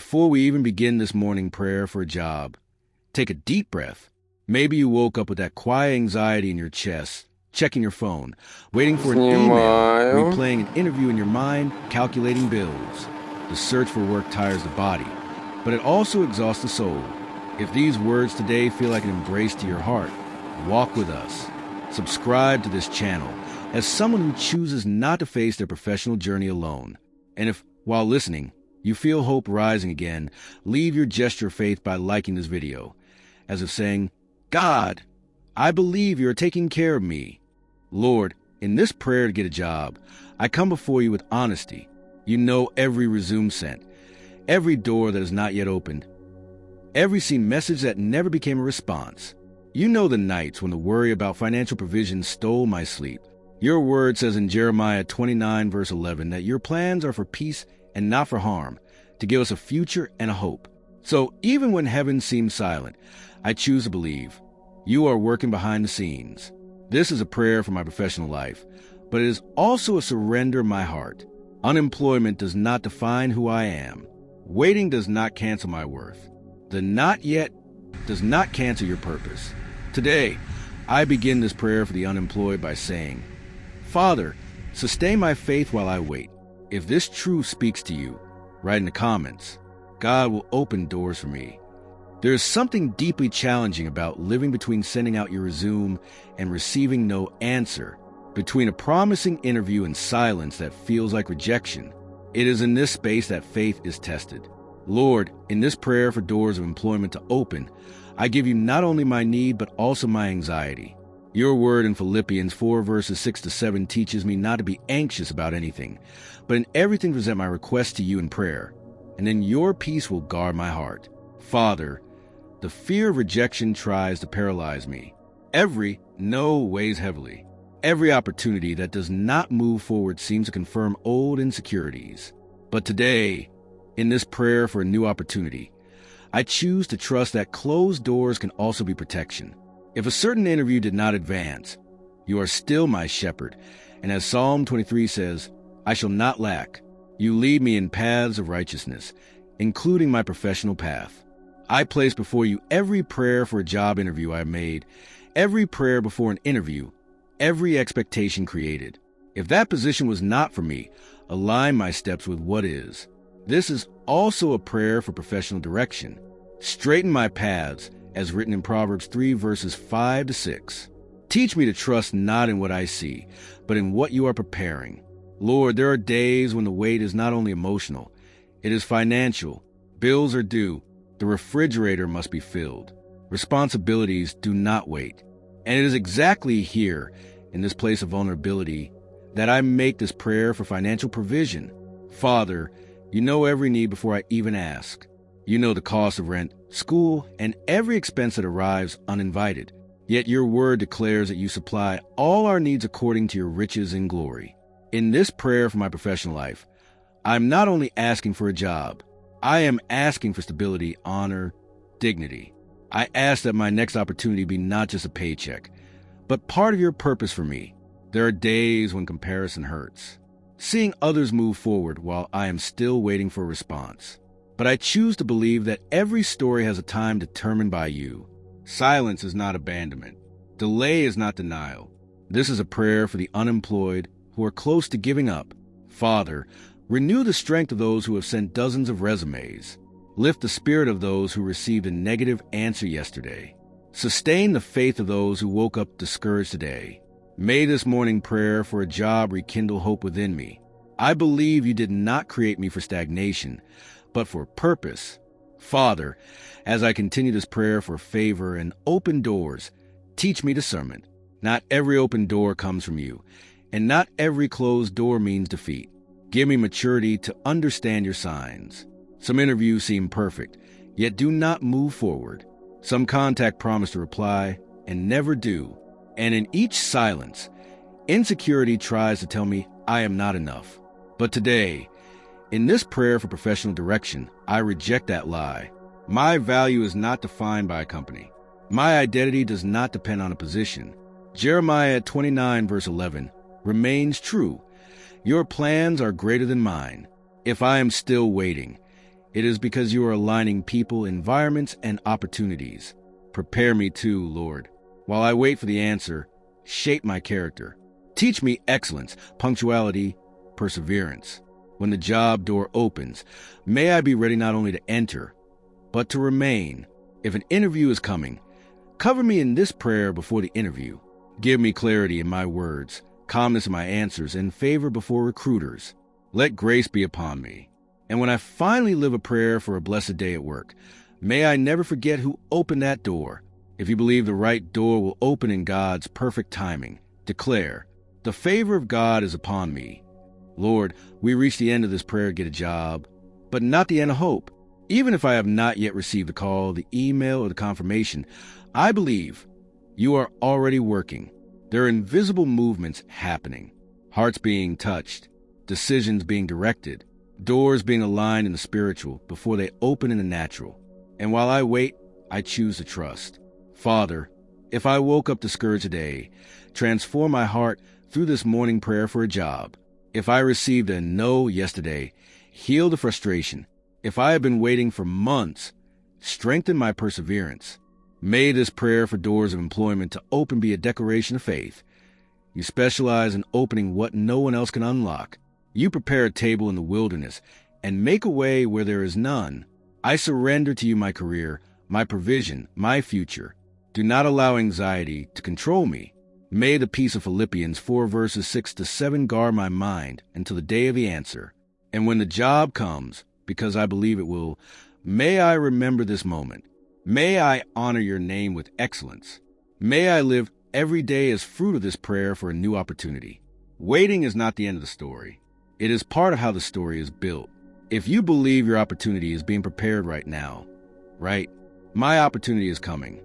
before we even begin this morning prayer for a job, take a deep breath. Maybe you woke up with that quiet anxiety in your chest, checking your phone, waiting for an email, replaying an interview in your mind, calculating bills. The search for work tires the body, but it also exhausts the soul. If these words today feel like an embrace to your heart, walk with us. Subscribe to this channel as someone who chooses not to face their professional journey alone. And if, while listening, you feel hope rising again, leave your gesture of faith by liking this video, as if saying, God, I believe you are taking care of me. Lord, in this prayer to get a job, I come before you with honesty. You know every resume sent, every door that is not yet opened, every seen message that never became a response. You know the nights when the worry about financial provision stole my sleep. Your word says in Jeremiah 29, verse 11, that your plans are for peace and not for harm, to give us a future and a hope. So even when heaven seems silent, I choose to believe you are working behind the scenes. This is a prayer for my professional life, but it is also a surrender of my heart. Unemployment does not define who I am. Waiting does not cancel my worth. The not yet does not cancel your purpose. Today, I begin this prayer for the unemployed by saying, Father, sustain my faith while I wait. If this truth speaks to you, write in the comments. God will open doors for me. There is something deeply challenging about living between sending out your resume and receiving no answer, between a promising interview and silence that feels like rejection. It is in this space that faith is tested. Lord, in this prayer for doors of employment to open, I give you not only my need, but also my anxiety. Your word in Philippians 4, verses 6-7 teaches me not to be anxious about anything, but in everything present my requests to you in prayer, and then your peace will guard my heart. Father, the fear of rejection tries to paralyze me. Every no weighs heavily. Every opportunity that does not move forward seems to confirm old insecurities. But today, in this prayer for a new opportunity, I choose to trust that closed doors can also be protection. If a certain interview did not advance, you are still my shepherd, and as Psalm 23 says, I shall not lack. You lead me in paths of righteousness, including my professional path. I place before you every prayer for a job interview I made, every prayer before an interview, every expectation created. If that position was not for me, align my steps with what is. This is also a prayer for professional direction. Straighten my paths, as written in Proverbs 3, verses 5-6. Teach me to trust not in what I see, but in what you are preparing. Lord, there are days when the wait is not only emotional, it is financial. Bills are due. The refrigerator must be filled. Responsibilities do not wait. And it is exactly here, in this place of vulnerability, that I make this prayer for financial provision. Father, you know every need before I even ask. You know the cost of rent, school, and every expense that arrives uninvited. Yet your word declares that you supply all our needs according to your riches and glory. In this prayer for my professional life, I'm not only asking for a job, I am asking for stability, honor, dignity. I ask that my next opportunity be not just a paycheck, but part of your purpose for me. There are days when comparison hurts, seeing others move forward while I am still waiting for a response. But I choose to believe that every story has a time determined by you. Silence is not abandonment. Delay is not denial. This is a prayer for the unemployed who are close to giving up. Father, renew the strength of those who have sent dozens of resumes. Lift the spirit of those who received a negative answer yesterday. Sustain the faith of those who woke up discouraged today. May this morning prayer for a job rekindle hope within me. I believe you did not create me for stagnation, but for purpose. Father, as I continue this prayer for favor and open doors, teach me discernment. Not every open door comes from you, and not every closed door means defeat. Give me maturity to understand your signs. Some interviews seem perfect, yet do not move forward. Some contact promise to reply and never do. And in each silence, insecurity tries to tell me I am not enough. But today, in this prayer for professional direction, I reject that lie. My value is not defined by a company. My identity does not depend on a position. Jeremiah 29, verse 11, remains true. Your plans are greater than mine. If I am still waiting, It is because you are aligning people, environments, and opportunities. Prepare me too, Lord. While I wait for the answer, shape my character. Teach me excellence, punctuality, perseverance. When the job door opens, may I be ready not only to enter, but to remain. If an interview is coming, cover me in this prayer before the interview. Give me clarity in my words, calmness in my answers, and favor before recruiters. Let grace be upon me. And when I finally live a prayer for a blessed day at work, may I never forget who opened that door. If you believe the right door will open in God's perfect timing, declare, the favor of God is upon me. Lord, we reach the end of this prayer to get a job, but not the end of hope. Even if I have not yet received the call, the email, or the confirmation, I believe you are already working. There are invisible movements happening, hearts being touched, decisions being directed, doors being aligned in the spiritual before they open in the natural. And while I wait, I choose to trust. Father, if I woke up discouraged today, transform my heart through this morning prayer for a job. If I received a no yesterday, heal the frustration. If I have been waiting for months, strengthen my perseverance. May this prayer for doors of employment to open be a declaration of faith. You specialize in opening what no one else can unlock. You prepare a table in the wilderness and make a way where there is none. I surrender to you my career, my provision, my future. Do not allow anxiety to control me. May the peace of Philippians 4 verses 6 to 7 guard my mind until the day of the answer. And when the job comes, because I believe it will, may I remember this moment. May I honor your name with excellence. May I live every day as fruit of this prayer for a new opportunity. Waiting is not the end of the story. It is part of how the story is built. If you believe your opportunity is being prepared right now, right? My opportunity is coming.